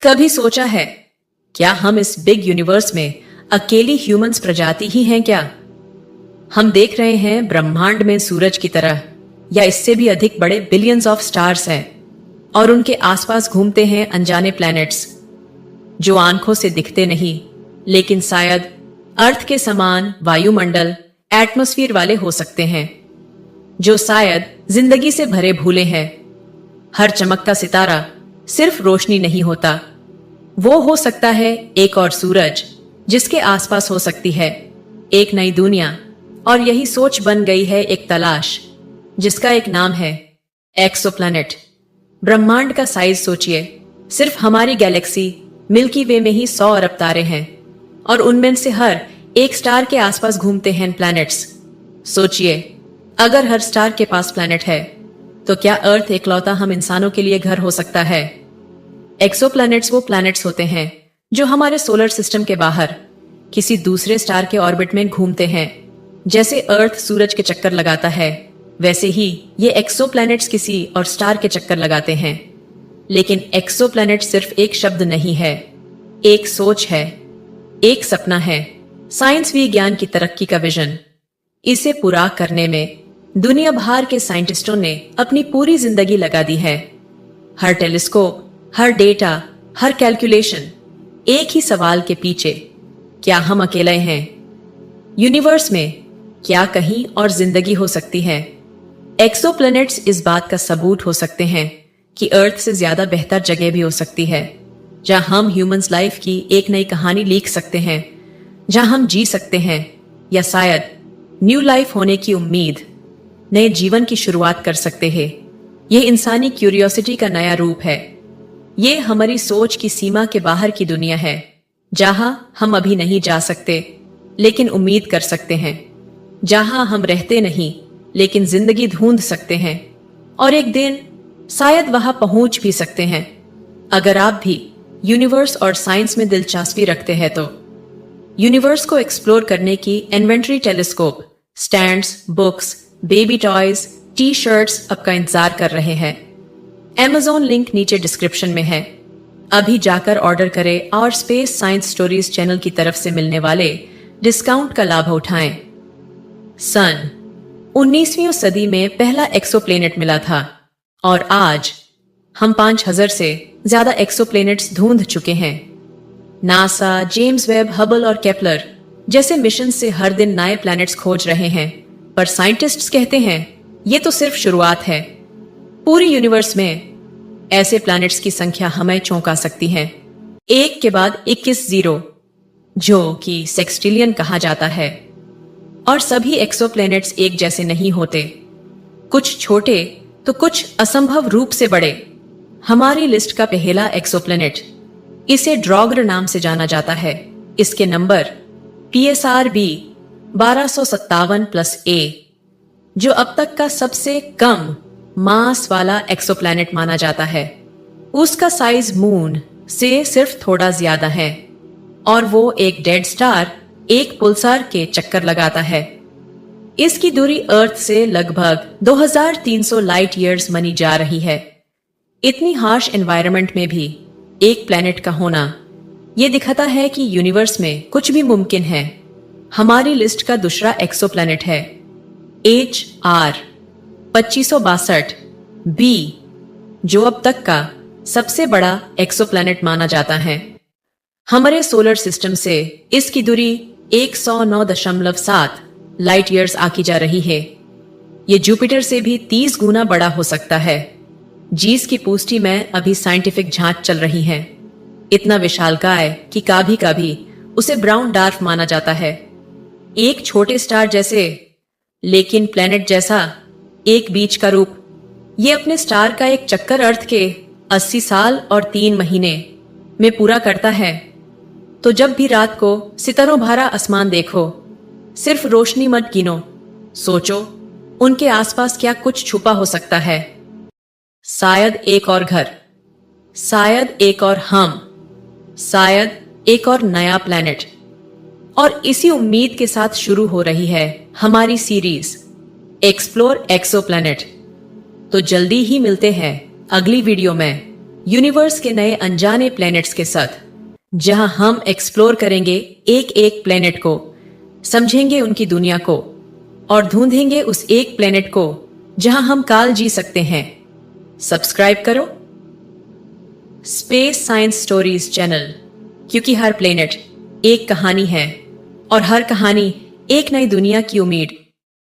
कभी सोचा है क्या हम इस बिग यूनिवर्स में अकेली ह्यूमंस प्रजाति ही हैं क्या? हम देख रहे हैं ब्रह्मांड में सूरज की तरह या इससे भी अधिक बड़े बिलियंस ऑफ स्टार्स हैं और उनके आसपास घूमते हैं अनजाने प्लैनेट्स जो आंखों से दिखते नहीं, लेकिन शायद अर्थ के समान वायुमंडल एटमॉस्फेयर वाले हो सकते हैं, जो शायद जिंदगी से भरे भूले हैं। हर चमकता सितारा सिर्फ रोशनी नहीं होता, वो हो सकता है एक और सूरज जिसके आसपास हो सकती है एक नई दुनिया। और यही सोच बन गई है एक तलाश जिसका एक नाम है एक्सोप्लैनेट। ब्रह्मांड का साइज सोचिए, सिर्फ हमारी गैलेक्सी मिल्की वे में ही 100 अरब तारे हैं और उनमें से हर एक स्टार के आसपास घूमते हैं प्लैनेट्स। सोचिए, अगर हर स्टार के पास प्लैनेट है तो क्या अर्थ एकलौता हम इंसानों के लिए घर हो सकता है? एक्सोप्लैनेट्स वो प्लैनेट्स होते हैं जो हमारे सोलर सिस्टम के बाहर किसी दूसरे स्टार के ऑर्बिट में घूमते हैं। जैसे अर्थ सूरज के चक्कर लगाता है, वैसे ही ये एक्सोप्लैनेट्स किसी और स्टार के चक्कर लगाते हैं। लेकिन एक्सोप्लैनेट सिर्फ एक शब्द नहीं है, एक सोच है, एक सपना है, साइंस विज्ञान की तरक्की का विजन। इसे पूरा करने में दुनिया भर के साइंटिस्टों ने अपनी पूरी जिंदगी लगा दी है। हर टेलीस्कोप, हर डेटा, हर कैलकुलेशन एक ही सवाल के पीछे, क्या हम अकेले हैं यूनिवर्स में? क्या कहीं और जिंदगी हो सकती है? एक्सोप्लैनेट्स इस बात का सबूत हो सकते हैं कि अर्थ से ज्यादा बेहतर जगह भी हो सकती है, जहां हम ह्यूमंस लाइफ की एक नई कहानी लिख सकते हैं, जहां हम जी सकते हैं या शायद न्यू लाइफ होने की उम्मीद, नए जीवन की शुरुआत कर सकते हैं। यह इंसानी क्यूरियोसिटी का नया रूप है। ये हमारी सोच की सीमा के बाहर की दुनिया है, जहां हम अभी नहीं जा सकते लेकिन उम्मीद कर सकते हैं, जहां हम रहते नहीं लेकिन जिंदगी ढूंढ सकते हैं और एक दिन शायद वहां पहुंच भी सकते हैं। अगर आप भी यूनिवर्स और साइंस में दिलचस्पी रखते हैं तो यूनिवर्स को एक्सप्लोर करने की inventory telescope, stands, books, baby toys, T shirts आपका इंतजार कर रहे हैं। Amazon लिंक नीचे डिस्क्रिप्शन में है। अभी जाकर ऑर्डर करें और स्पेस साइंस स्टोरीज चैनल की तरफ से मिलने वाले डिस्काउंट का लाभ उठाएं। सन 19वीं सदी में पहला एक्सोप्लैनेट मिला था और आज हम 5000 से ज्यादा एक्सोप्लैनेट्स ढूंढ चुके हैं। नासा, जेम्स वेब, हबल और केपलर जैसे मिशन से हर दिन नए प्लैनेट्स खोज रहे हैं, पर साइंटिस्ट्स कहते हैं ये तो सिर्फ शुरुआत है। पूरी यूनिवर्स में ऐसे प्लैनेट्स की संख्या हमें चौंका सकती है, एक के बाद 21 जीरो, जो कि सेक्सटिलियन कहा जाता है। और सभी एक्सोप्लैनेट्स एक जैसे नहीं होते, कुछ छोटे तो कुछ असंभव रूप से बड़े। हमारी लिस्ट का पहला एक्सोप्लैनेट, इसे ड्रॉगर नाम से जाना जाता है। इसके नंबर PSRB 1257+A, जो अब तक का सबसे कम मास वाला एक्सोप्लैनेट माना जाता है। उसका साइज मून से सिर्फ थोड़ा ज्यादा है और वो एक डेड स्टार, एक पुल्सार के चक्कर लगाता है। इसकी दूरी अर्थ से लगभग 2300 लाइट ईयर्स मानी जा रही है। इतनी हार्श एनवायरनमेंट में भी एक प्लैनेट का होना यह दिखाता है कि यूनिवर्स में कुछ भी मुमकिन है। हमारी लिस्ट का दूसरा एक्सोप्लैनेट है HR 2562b, जो अब तक का सबसे बड़ा एक्सोप्लैनेट माना जाता है। हमारे सोलर सिस्टम से इसकी दूरी 109.7 लाइट ईयर्स आकी जा रही है। यह जुपिटर से भी 30 गुना बड़ा हो सकता है, जिसकी पुष्टि में अभी साइंटिफिक जांच चल रही है। इतना विशालकाय कि कभी कभी उसे ब्राउन डार्क माना जाता है, एक छोटे स्टार जैसे लेकिन प्लैनेट जैसा एक बीच का रूप। ये अपने स्टार का एक चक्कर अर्थ के 80 साल और 3 महीने में पूरा करता है। तो जब भी रात को सितारों भरा आसमान देखो, सिर्फ रोशनी मत गिनो, सोचो उनके आसपास क्या कुछ छुपा हो सकता है। शायद एक और घर, शायद एक और हम, शायद एक और नया प्लैनेट। और इसी उम्मीद के साथ शुरू हो रही है हमारी सीरीज एक्सप्लोर एक्सोप्लैनेट। तो जल्दी ही मिलते हैं अगली वीडियो में। यूनिवर्स के नए अनजाने प्लैनेट्स के साथ, जहां हम एक्सप्लोर करेंगे एक एक प्लैनेट को, समझेंगे उनकी दुनिया को और ढूंढेंगे उस एक प्लैनेट को जहां हम काल जी सकते हैं। सब्सक्राइब करो स्पेस साइंस स्टोरीज चैनल, क्योंकि हर प्लैनेट एक कहानी है और हर कहानी एक नई दुनिया की उम्मीद।